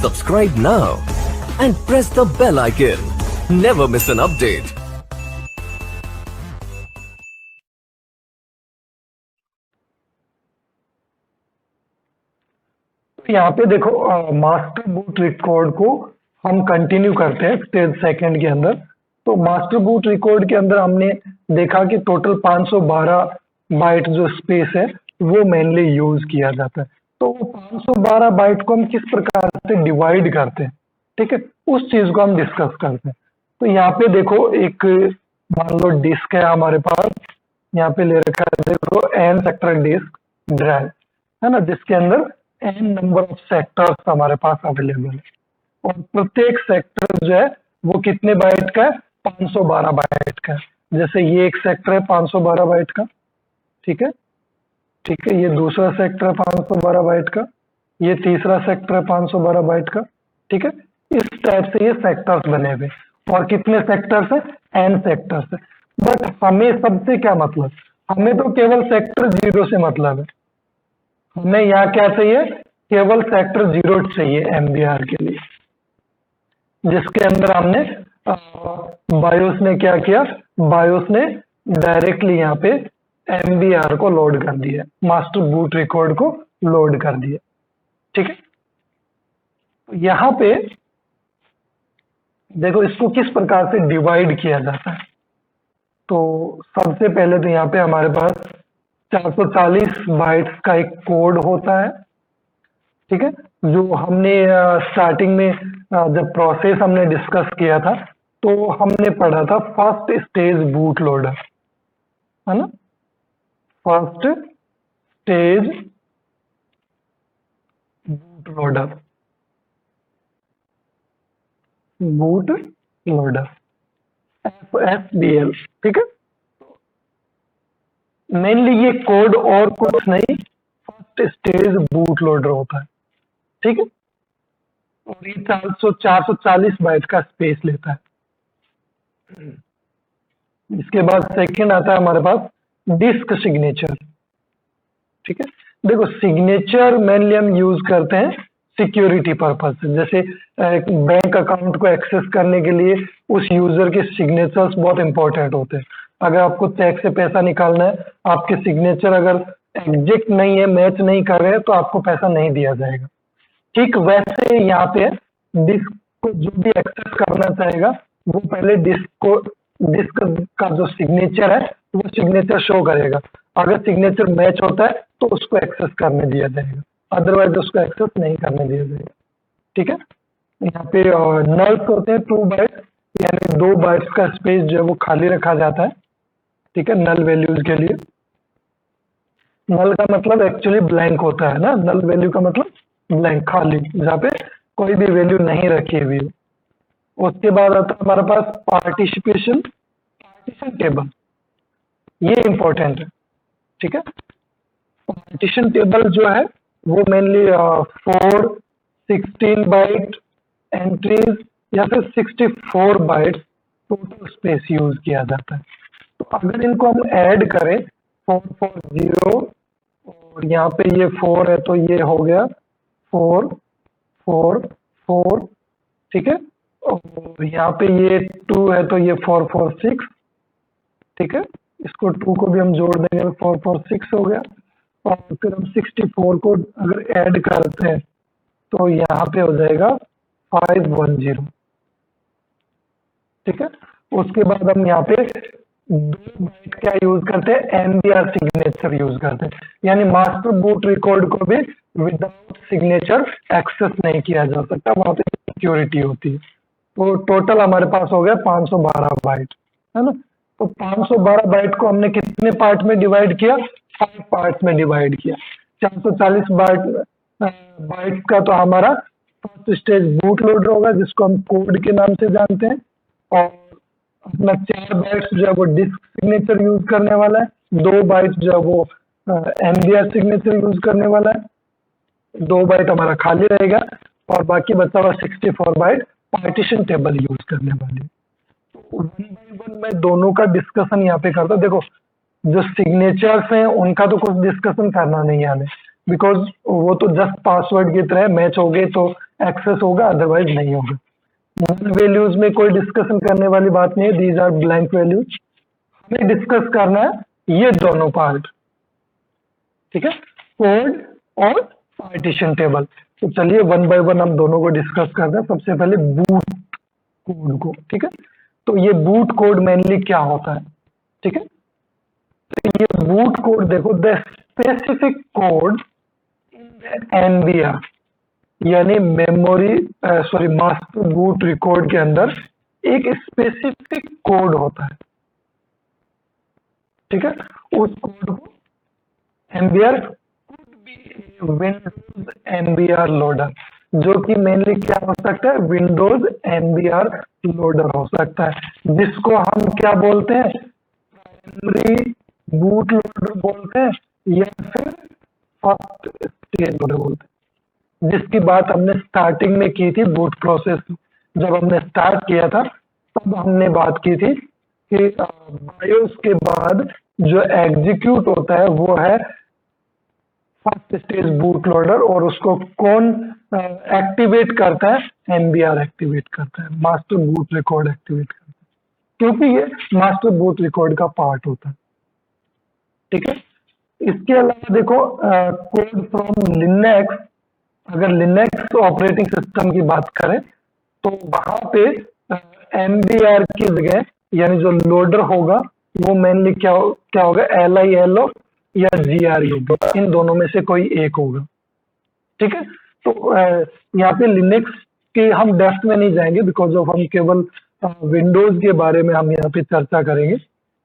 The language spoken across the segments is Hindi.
Subscribe now and press the bell icon. Never miss an update. यहाँ पे देखो मास्टर बूट रिकॉर्ड को हम कंटिन्यू करते हैं स्टेज सेकंड के अंदर। तो मास्टर बूट रिकॉर्ड के अंदर हमने देखा कि टोटल 512 बाइट जो स्पेस है वो मेनली यूज किया जाता है। तो 512 बाइट को हम किस प्रकार से डिवाइड करते हैं, ठीक है, उस चीज को हम डिस्कस करते हैं। तो यहाँ पे देखो एक मान लो डिस्क है हमारे पास, यहाँ पे ले रखा है देखो n सेक्टर डिस्क ड्राइव है ना, जिसके अंदर n नंबर ऑफ सेक्टर्स हमारे पास अवेलेबल है और प्रत्येक सेक्टर जो है वो कितने बाइट का है, 512 बाइट का है। जैसे ये एक सेक्टर है 512 बाइट का, ठीक है, ठीक है, ये दूसरा सेक्टर है 512 बाइट का, ये तीसरा सेक्टर है 512 बाइट का, ठीक है। इस टाइप से ये सेक्टर्स बने हुए और कितने सेक्टर्स है, n सेक्टर्स है। बट हमें सबसे क्या मतलब, हमें तो केवल सेक्टर 0 से मतलब है। हमें यहाँ क्या चाहिए, केवल सेक्टर 0 चाहिए MBR के लिए, जिसके अंदर हमने बायोस ने क्या किया, बायोस ने डायरेक्टली यहाँ पे MBR को लोड कर दिया, मास्टर बूट रिकॉर्ड को लोड कर दिया, ठीक है। यहाँ पे देखो इसको किस प्रकार से डिवाइड किया जाता है। तो सबसे पहले तो यहाँ पे हमारे पास 440 बाइट्स का एक कोड होता है, ठीक है, जो हमने स्टार्टिंग में जब प्रोसेस हमने डिस्कस किया था तो हमने पढ़ा था फर्स्ट स्टेज बूट लोडर, है ना, first stage boot loader, boot loader FSBL, ठीक है। मेनली ये कोड और कुछ नहीं, फर्स्ट स्टेज बूट लोडर होता है, ठीक है, और ये 440 बाइट का स्पेस लेता है। इसके बाद सेकंड आता है हमारे पास डिस्क सिग्नेचर, ठीक है। देखो सिग्नेचर मेनली हम यूज करते हैं सिक्योरिटी पर्पज से, जैसे बैंक अकाउंट को एक्सेस करने के लिए उस यूजर के सिग्नेचर्स बहुत इंपॉर्टेंट होते हैं। अगर आपको चेक से पैसा निकालना है, आपके सिग्नेचर अगर एग्जैक्ट नहीं है, मैच नहीं कर रहे हैं, तो आपको पैसा नहीं दिया जाएगा। ठीक वैसे यहाँ पे डिस्क को जो भी एक्सेस करना चाहेगा वो पहले डिस्क का जो सिग्नेचर है वो सिग्नेचर शो करेगा। अगर सिग्नेचर मैच होता है तो उसको एक्सेस करने दिया जाएगा, अदरवाइज उसको एक्सेस नहीं करने दिया जाएगा, ठीक है। यहाँ पे नल्स होते हैं 2 बाइट्स, यानी 2 बाइट्स का स्पेस जो है वो खाली रखा जाता है, ठीक है, नल वैल्यूज के लिए। नल का मतलब एक्चुअली ब्लैंक होता है ना, नल वैल्यू का मतलब ब्लैंक, खाली, जहाँ पे कोई भी वैल्यू नहीं रखी हुई हो। उसके बाद आता है हमारे पास पार्टिशन टेबल, ये इंपॉर्टेंट है, ठीक है। पार्टीशन टेबल जो है वो मेनली 4 16 बाइट एंट्रीज या फिर 64 बाइट टोटल स्पेस यूज किया जाता है। तो अगर इनको हम ऐड करें 440 और यहाँ पे ये 4 है तो ये हो गया 4 4 4, ठीक है, और यहाँ पे ये 2 है तो ये 4 4 6, ठीक है, इसको 2 को भी हम जोड़ देंगे तो 4 4 6 हो गया। और फिर हम 64 को अगर ऐड करते हैं तो यहाँ पे हो जाएगा 510, ठीक है। उसके बाद हम यहाँ पे 2 बाइट क्या यूज करते हैं, MBR सिग्नेचर यूज करते हैं, यानी मास्टर बूट रिकॉर्ड को भी विदाउट सिग्नेचर एक्सेस नहीं किया जा सकता, वहां पे सिक्योरिटी होती है। तो टोटल हमारे पास हो गया 512 बाइट, है ना। तो 512 बाइट को हमने कितने पार्ट में डिवाइड किया, 5 पार्ट में डिवाइड किया। 440 बाइट का तो हमारा फर्स्ट स्टेज बूट लोडर होगा, जिसको हम कोड के नाम से जानते हैं, और अपना 4 बाइट्स जो है वो डिस्क सिग्नेचर यूज करने वाला है, 2 बाइट जो है वो MBR सिग्नेचर यूज करने वाला है, 2 बाइट हमारा खाली रहेगा और बाकी बचा हुआ 64 बाइट पार्टीशन टेबल यूज करने वाली है। वन बाई वन मैं दोनों का डिस्कशन यहाँ पे करता हूँ। देखो जो सिग्नेचर्स हैं उनका तो कुछ डिस्कशन करना नहीं है हमें, बिकॉज वो तो जस्ट पासवर्ड की तरह मैच हो गए तो एक्सेस होगा, अदरवाइज नहीं होगा। नन वैल्यूज में कोई डिस्कशन करने वाली बात नहीं है, दीज आर ब्लैंक वैल्यूज। हमें डिस्कस करना है ये दोनों पार्ट, ठीक है, कोड और पार्टीशन टेबल। तो चलिए वन बाय वन हम दोनों को डिस्कस करते हैं। सबसे पहले बूट कोड को, ठीक है। तो ये बूट कोड मेनली क्या होता है, ठीक है। तो ये बूट कोड देखो, द स्पेसिफिक कोड एनबीआर यानी मेमोरी मास्टर बूट रिकॉर्ड के अंदर एक स्पेसिफिक कोड होता है, ठीक है। उस कोड को एमबीआर विंडोज एमबीआर लोडर, जो कि मेनली क्या हो सकता है, विंडोज एमबीआर लोडर हो सकता है, जिसको हम क्या बोलते हैं, प्राइमरी बूट लोडर बोलते हैं या फिर फर्स्ट स्टेज लोडर बोलते हैं, जिसकी बात हमने स्टार्टिंग में की थी। बूट प्रोसेस जब हमने स्टार्ट किया था तब हमने बात की थी कि बायोस के बाद जो एग्जीक्यूट होता है वो है फर्स्ट स्टेज बूट लोडर, और उसको कौन एक्टिवेट करता है, एमबीआर एक्टिवेट करता है, मास्टर बूट रिकॉर्ड एक्टिवेट करता है, क्योंकि ये मास्टर बूट रिकॉर्ड का पार्ट होता है, ठीक है। इसके अलावा देखो कोड फ्रॉम लिनक्स, अगर लिनक्स ऑपरेटिंग सिस्टम की बात करें तो वहां पे एमबीआर की जगह यानी जो लोडर होगा वो मेनली क्या होगा, LILO या GRE होगा, इन दोनों में से कोई एक होगा, ठीक है। तो यहाँ पे लिनक्स के हम डेप्थ में नहीं जाएंगे, बिकॉज ऑफ हम केवल विंडोज के बारे में हम यहाँ पे चर्चा करेंगे।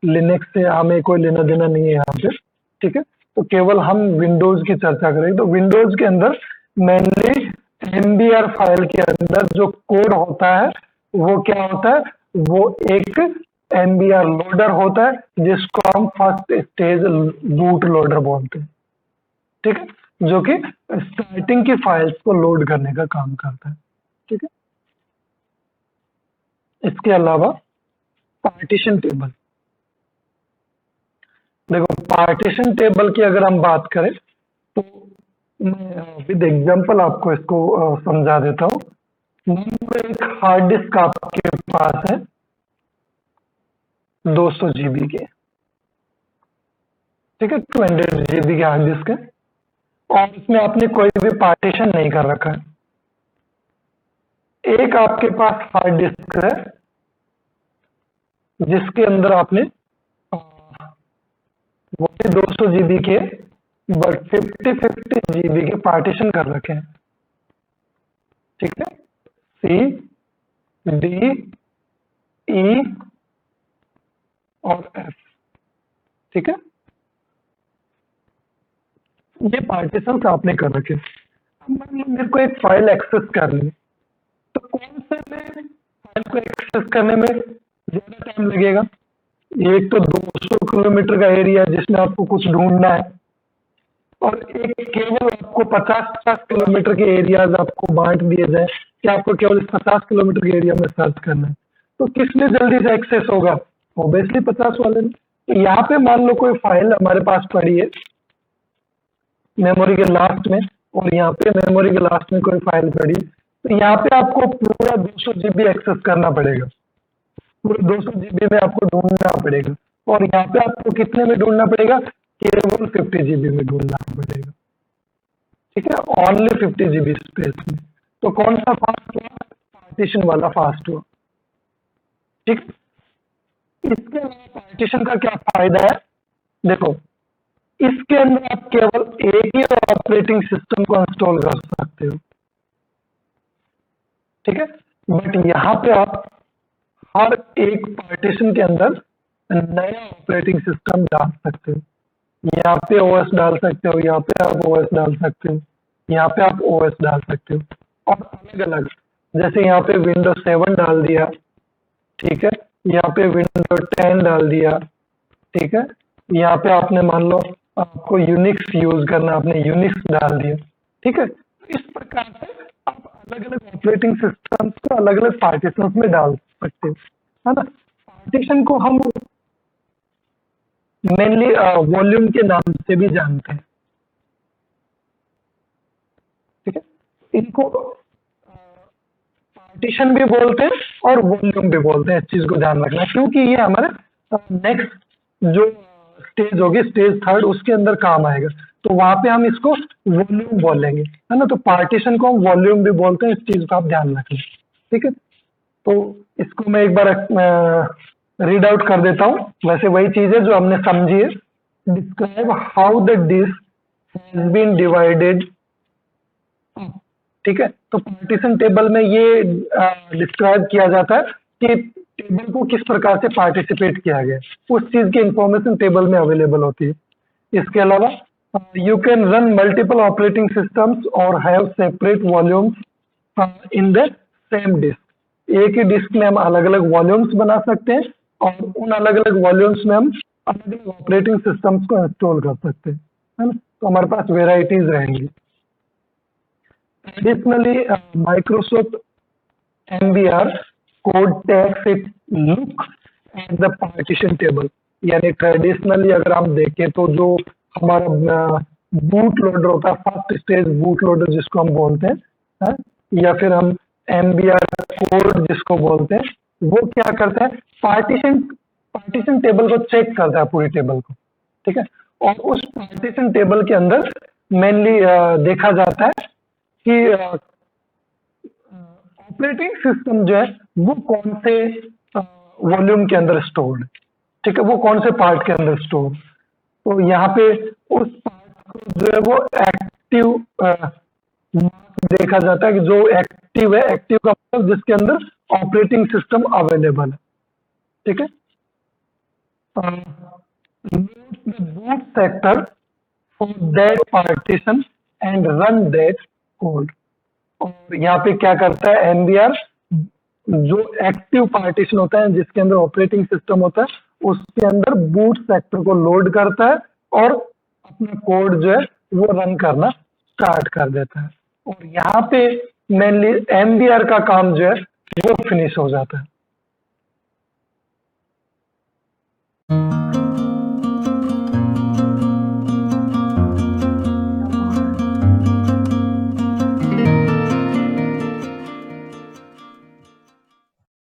लिनक्स से हमें कोई लेना देना नहीं है यहाँ पे, ठीक है। तो केवल हम विंडोज की चर्चा करेंगे। तो विंडोज के अंदर मेनली एमबीआर फाइल के अंदर जो कोड होता है वो क्या होता है, वो एक एमबीआर लोडर होता है जिसको हम फर्स्ट स्टेज बूट लोडर बोलते हैं, ठीक है, जो कि स्टार्टिंग की फाइल्स को लोड करने का काम करता है, ठीक है। इसके अलावा पार्टीशन टेबल, देखो पार्टीशन टेबल की अगर हम बात करें तो मैं विद एग्जांपल आपको इसको समझा देता हूँ। एक हार्ड डिस्क आपके पास है 200 GB के, ठीक है, 200 GB के हार्ड डिस्क है, और इसमें आपने कोई भी पार्टीशन नहीं कर रखा है। एक आपके पास हार्ड डिस्क है जिसके अंदर आपने वो 200 GB के बट 50 GB के पार्टीशन कर रखे हैं, ठीक है, C D E और F, ठीक है। ये पार्टीशन आपने कर रखे। अब मान लो मेरे को एक फाइल एक्सेस करनी है, तो कौन से में फाइल को एक्सेस करने में ज्यादा टाइम लगेगा, एक तो 200 किलोमीटर का एरिया जिसमें आपको कुछ ढूंढना है, और एक केवल आपको 50 किलोमीटर के एरियाज आपको बांट दिए जाए कि आपको केवल इस 50 किलोमीटर के एरिया में सर्च करना है, तो किसमें जल्दी से एक्सेस होगा, ऑब्वियसली 50 वाले में। तो यहाँ पे मान लो कोई फाइल हमारे पास पड़ी है मेमोरी के लास्ट में, और यहाँ पे मेमोरी के लास्ट में कोई फाइल पड़ी, तो यहाँ पे आपको पूरा 200 GB एक्सेस करना पड़ेगा, पूरे 200 GB में आपको ढूंढना पड़ेगा, और यहाँ पे आपको कितने में ढूंढना पड़ेगा, केवल 50 GB में ढूंढना पड़ेगा, ठीक है, ओनली 50 GB स्पेस में। तो कौन सा फास्ट हुआ, पार्टीशन वाला फास्ट हुआ, ठीक। इसके अलावा पार्टीशन का क्या फायदा है, देखो इसके अंदर आप केवल एक ही ऑपरेटिंग सिस्टम को इंस्टॉल कर सकते हो, ठीक है, बट यहाँ पे आप हर एक पार्टीशन के अंदर नया ऑपरेटिंग सिस्टम डाल सकते हो। यहाँ पे ओएस डाल सकते हो, यहाँ पे आप ओएस डाल सकते हो, यहाँ पे आप ओएस डाल सकते हो, और अलग अलग, जैसे यहाँ पे विंडोज 7 डाल दिया, ठीक है, यहाँ पे विंडोज 10 डाल दिया, ठीक है, यहाँ पे आपने मान लो आपको यूनिक्स यूज करना, आपने यूनिक्स डाल दिया, ठीक है। इस प्रकार से आप अलग अलग ऑपरेटिंग सिस्टम्स को अलग अलग पार्टीशन में डाल सकते हो, है ना। पार्टीशन को हम मेनली वॉल्यूम के नाम से भी जानते हैं, ठीक है। इनको पार्टीशन भी बोलते हैं और वॉल्यूम भी बोलते हैं। इस चीज को ध्यान रखना, क्योंकि ये हमारे नेक्स्ट जो स्टेज होगी, स्टेज थर्ड, उसके अंदर काम आएगा। तो वहां पे हम इसको वॉल्यूम बोलेंगे, है ना। तो पार्टीशन को हम वॉल्यूम भी बोलते हैं, इस चीज का आप ध्यान रखें, ठीक है। तो इसको मैं एक बार रीड आउट कर देता हूँ। वैसे वही चीज है जो हमने समझी है। Describe how the disc has been divided, ठीक है। तो पार्टीशन टेबल में ये डिस्क्राइब किया जाता है कि टेबल को किस प्रकार से पार्टिसिपेट किया गया, उस चीज की इंफॉर्मेशन टेबल में अवेलेबल होती है। इसके अलावा you can run multiple operating systems और have separate volumes in the same disk. एक ही डिस्क में हम अलग अलग वॉल्यूम्स बना सकते हैं और उन अलग अलग वॉल्यूम्स में हम अलग अलग ऑपरेटिंग सिस्टम्स को इंस्टॉल कर सकते हैं, है ना। तो हमारे पास वेराइटीज रहेंगी। Additionally, Microsoft MBR code takes its look at the partition table। यानी ट्रेडिशनली अगर हम देखें तो जो हमारा बूट लोडर होता है, फर्स्ट स्टेज बूट लोडर जिसको हम बोलते हैं, है? या फिर हम MBR कोड जिसको बोलते हैं, वो क्या करता है, पार्टीशन टेबल को चेक करता है, पूरी टेबल को, ठीक है। और उस पार्टीशन टेबल के अंदर मेनली देखा जाता है कि ऑपरेटिंग सिस्टम जो है वो कौन से वॉल्यूम के अंदर स्टोर्ड है, ठीक है, वो कौन से पार्ट के अंदर स्टोर। तो यहाँ पे उस पार्ट को जो है वो एक्टिव देखा जाता है कि जो एक्टिव है, एक्टिव का मतलब जिसके अंदर ऑपरेटिंग सिस्टम अवेलेबल है, ठीक है। Boot sector for that partition and run that code. और यहाँ पे क्या करता है एमबीआर, जो एक्टिव पार्टीशन होता है जिसके अंदर ऑपरेटिंग सिस्टम होता है, उसके अंदर बूट सेक्टर को लोड करता है और अपना कोड जो है वो रन करना स्टार्ट कर देता है। और यहाँ पे मेनली एमबीआर का काम जो है वो फिनिश हो जाता है।